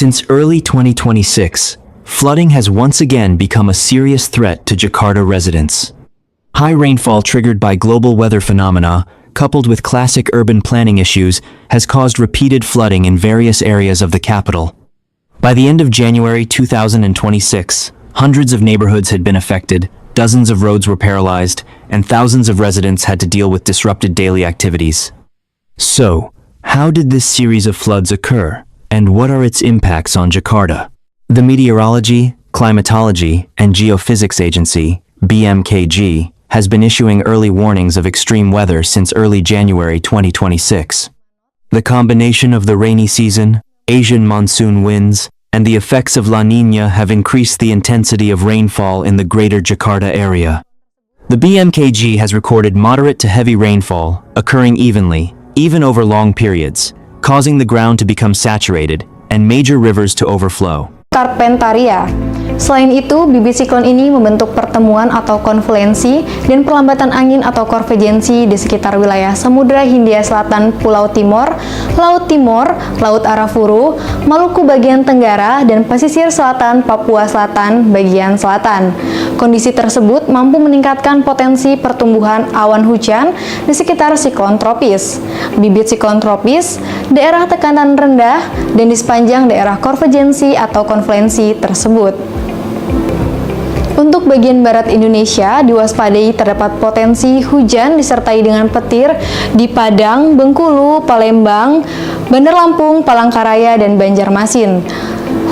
Since early 2026, flooding has once again become a serious threat to Jakarta residents. High rainfall triggered by global weather phenomena, coupled with classic urban planning issues, has caused repeated flooding in various areas of the capital. By the end of January 2026, hundreds of neighborhoods had been affected, dozens of roads were paralyzed, and thousands of residents had to deal with disrupted daily activities. So, how did this series of floods occur, and what are its impacts on Jakarta? The Meteorology, Climatology, and Geophysics Agency, BMKG, has been issuing early warnings of extreme weather since early January 2026. The combination of the rainy season, Asian monsoon winds, and the effects of La Niña have increased the intensity of rainfall in the greater Jakarta area. The BMKG has recorded moderate to heavy rainfall, occurring evenly, even over long periods, causing the ground to become saturated and major rivers to overflow. Carpentaria. Selain itu, bibit siklon ini membentuk pertemuan atau konfluensi dan perlambatan angin atau konvergensi di sekitar wilayah Samudra Hindia Selatan Pulau Timor, Laut Arafuru, Maluku bagian tenggara, dan pesisir selatan Papua Selatan bagian selatan. Kondisi tersebut mampu meningkatkan potensi pertumbuhan awan hujan di sekitar siklon tropis, bibit siklon tropis, daerah tekanan rendah, dan di sepanjang daerah konvergensi atau konfluensi tersebut. Untuk bagian barat Indonesia, diwaspadai terdapat potensi hujan disertai dengan petir di Padang, Bengkulu, Palembang, Bandar Lampung, Palangkaraya, dan Banjarmasin.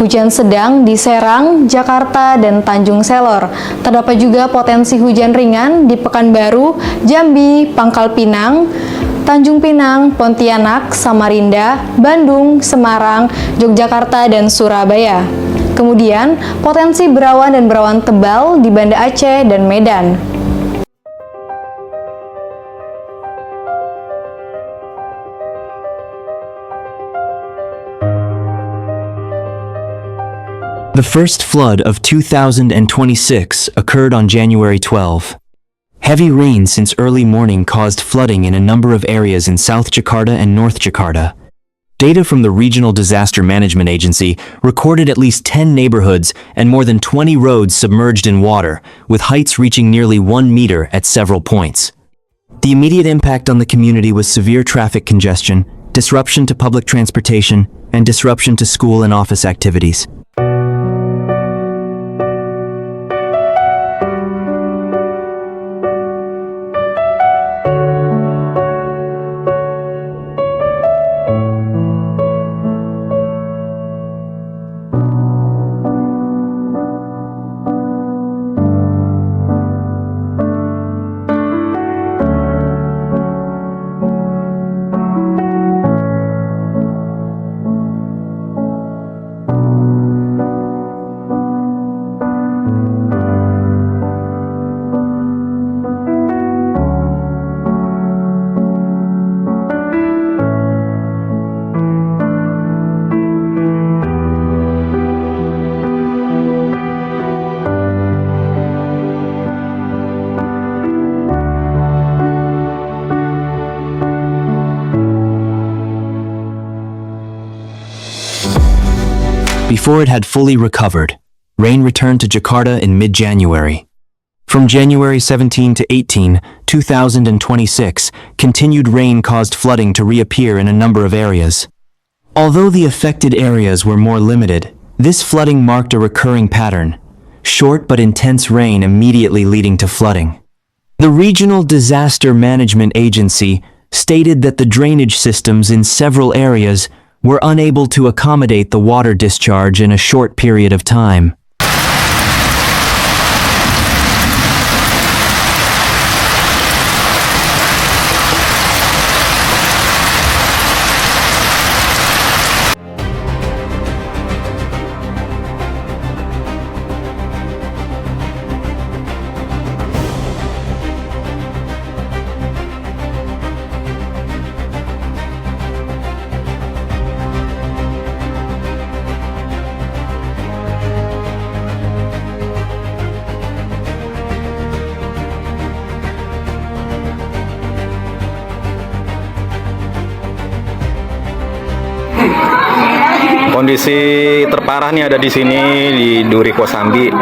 Hujan sedang di Serang, Jakarta, dan Tanjung Selor. Terdapat juga potensi hujan ringan di Pekanbaru, Jambi, Pangkal Pinang, Tanjung Pinang, Pontianak, Samarinda, Bandung, Semarang, Yogyakarta, dan Surabaya. Kemudian, potensi berawan dan berawan tebal di Banda Aceh dan Medan. The first flood of 2026 occurred on January 12. Heavy rain since early morning caused flooding in a number of areas in South Jakarta and North Jakarta. Data from the Regional Disaster Management Agency recorded at least 10 neighborhoods and more than 20 roads submerged in water, with heights reaching nearly 1 meter at several points. The immediate impact on the community was severe traffic congestion, disruption to public transportation, and disruption to school and office activities. Before it had fully recovered, rain returned to Jakarta in mid-January. From January 17 to 18, 2026, continued rain caused flooding to reappear in a number of areas. Although the affected areas were more limited, this flooding marked a recurring pattern, short but intense rain immediately leading to flooding. The Regional Disaster Management Agency stated that the drainage systems in several areas were unable to accommodate the water discharge in a short period of time. kondisi terparah nih ada di sini di Duri Kosambi,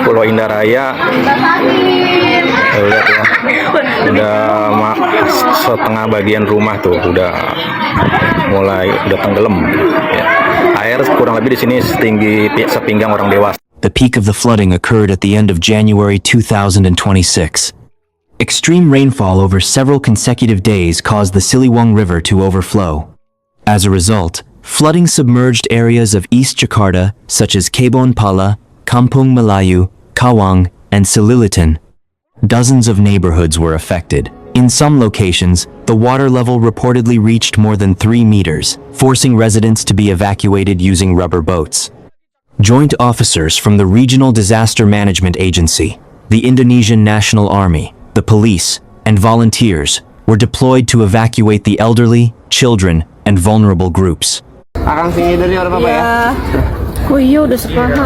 Pulau Indah Raya. Lihat ya, udah setengah bagian rumah tuh udah tenggelam. Ya. Air kurang lebih di sini setinggi sepinggang orang dewasa. The peak of the flooding occurred at the end of January 2026. Extreme rainfall over several consecutive days caused the Siliwang River to overflow. As a result, flooding submerged areas of East Jakarta such as Kebon Pala, Kampung Melayu, Kawang, and Sililitan. Dozens of neighborhoods were affected. In some locations, the water level reportedly reached more than 3 meters, forcing residents to be evacuated using rubber boats. Joint officers from the Regional Disaster Management Agency, the Indonesian National Army, the police, and volunteers were deployed to evacuate the elderly, children, and vulnerable groups. Akang sini dari orang apa ya? Oh iya udah sepaha.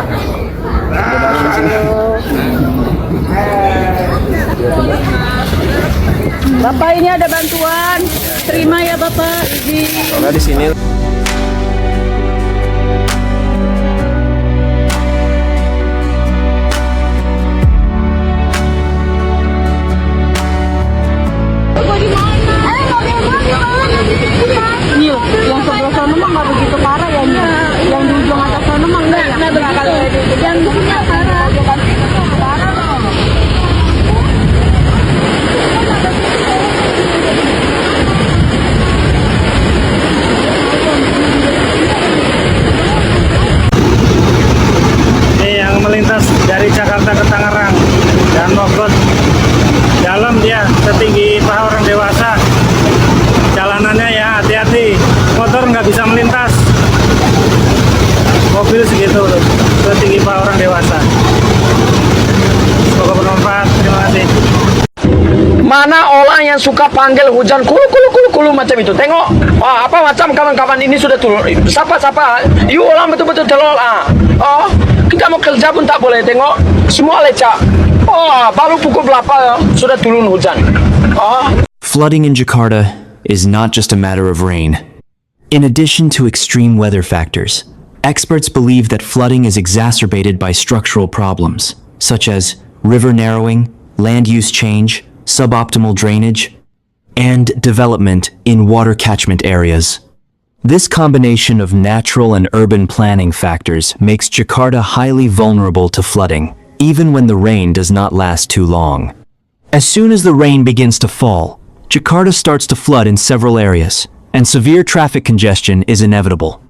Bapak ini ada bantuan. Terima ya Bapak. Soalnya di sini Iya, yang sebelah sana mah nggak begitu parah ya, yang di ujung atas sana mah enggak ya. Kalau yang di sini parah. ini yang melintas dari Jakarta ke Tangerang dan Bogor. Dalam dia setinggi paha orang dewasa. Jalanannya ya hati-hati, motor nggak bisa melintas, mobil segitu setinggi paha orang dewasa. Semoga bermanfaat, terima kasih. Mana orang yang suka panggil hujan kulu macam itu? Tengok, apa macam kawan-kawan ini sudah turun. Sapa, you orang betul-betul telol. Kita mau kerja pun tak boleh. Tengok, semua lecak. Baru pukul berapa sudah turun hujan. Flooding in Jakarta is not just a matter of rain. In addition to extreme weather factors, experts believe that flooding is exacerbated by structural problems, such as river narrowing, land use change, suboptimal drainage, and development in water catchment areas. This combination of natural and urban planning factors makes Jakarta highly vulnerable to flooding, even when the rain does not last too long. As soon as the rain begins to fall, Jakarta starts to flood in several areas, and severe traffic congestion is inevitable.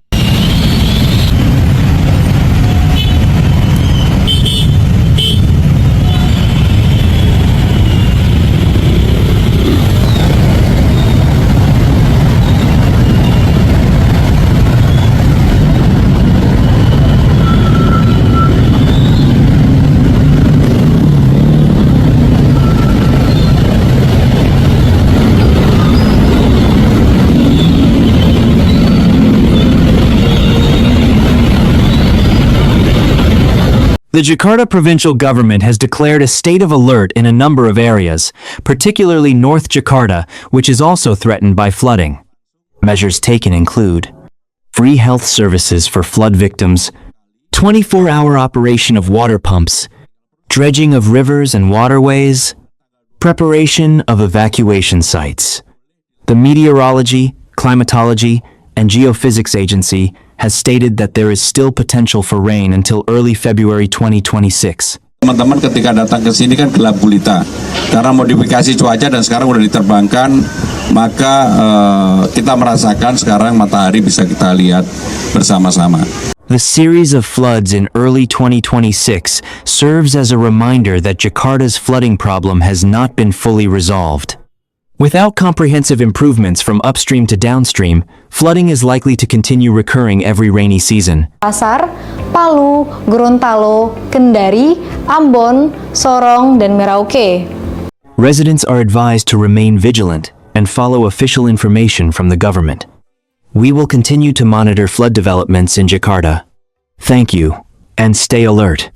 The Jakarta provincial government has declared a state of alert in a number of areas, particularly North Jakarta, which is also threatened by flooding. Measures taken include free health services for flood victims, 24-hour operation of water pumps, dredging of rivers and waterways, preparation of evacuation sites. The Meteorology, Climatology, and Geophysics Agency has stated that there is still potential for rain until early February 2026. Teman-teman ketika datang ke sini kan gelap gulita karena modifikasi cuaca dan sekarang udah diterbangkan, maka kita merasakan sekarang matahari bisa kita lihat bersama-sama. The series of floods in early 2026 serves as a reminder that Jakarta's flooding problem has not been fully resolved. Without comprehensive improvements from upstream to downstream, flooding is likely to continue recurring every rainy season. Pasar, Palu, Gorontalo, Kendari, Ambon, Sorong, dan Merauke. Residents are advised to remain vigilant and follow official information from the government. We will continue to monitor flood developments in Jakarta. Thank you, and stay alert.